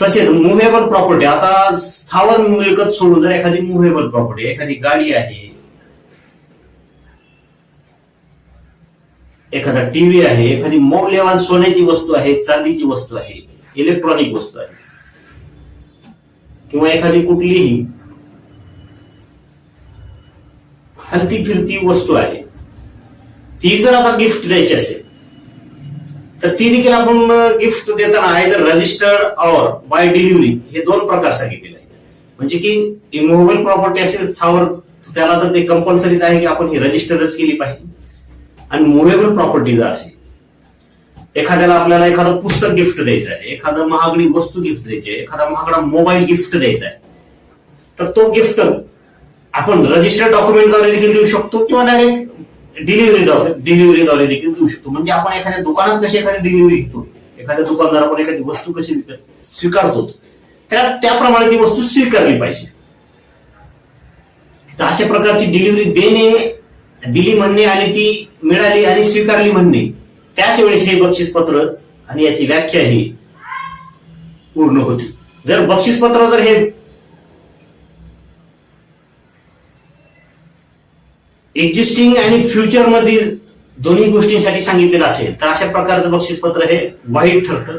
तसेच movable property, आता स्थावर मिळकत सोडून जर एखादी मुव्हेबल प्रॉपर्टी, एखादी गाडी आहे, एखादा टीव्ही आहे, एखादी मौल्यवान सोन्याची वस्तू आहे, चांदीची वस्तू आहे, इलेक्ट्रॉनिक वस्तू आहे, किंवा एखादी कुठलीही हलती फिरती वस्तू आहे, ती जर आता गिफ्ट द्यायची असेल तर ती देखील आपण गिफ्ट देताना आयदर रजिस्टर्ड और बाय डिलिव्हरी हे दोन प्रकार सांगितलेले आहेत. म्हणजे की इमोव्हेबल प्रॉपर्टी असेल स्थावर, त्याला तर ते कंपल्सरीच आहे की आपण ही रजिस्टरच केली पाहिजे. आणि मुव्हेबल प्रॉपर्टी जर असेल, एखाद्याला आपल्याला एखादं पुस्तक गिफ्ट द्यायचं आहे, एखादं महागडी वस्तू गिफ्ट द्यायची आहे, एखादा महागडा मोबाईल गिफ्ट द्यायचा आहे, तर तो गिफ्ट आपण रजिस्टर्ड डॉक्युमेंटद्वारे देखील देऊ शकतो किंवा डायरेक्ट डिलिव्हरीद्वारे देखील देऊ शकतो. म्हणजे आपण एखाद्या दुकानात कशी एखादी डिलिव्हरी घेतो, एखाद्या दुकानदाराकडून एखादी वस्तू कशी स्वीकारतो, त्याप्रमाणे ती वस्तू स्वीकारली पाहिजे. तर अशा प्रकारची डिलिव्हरी देणे, दिली म्हणणे आणि ती मिळाली आणि स्वीकारली म्हणणे, त्याच वेळेस हे बक्षीसपत्र आणि याची व्याख्या ही पूर्ण होती. जर बक्षीसपत्र जर हे एक्झिस्टिंग आणि फ्युचर मधील दोन्ही गोष्टींसाठी सांगितलेलं असेल तर अशा प्रकारचं बक्षीसपत्र हे वाईट ठरतं.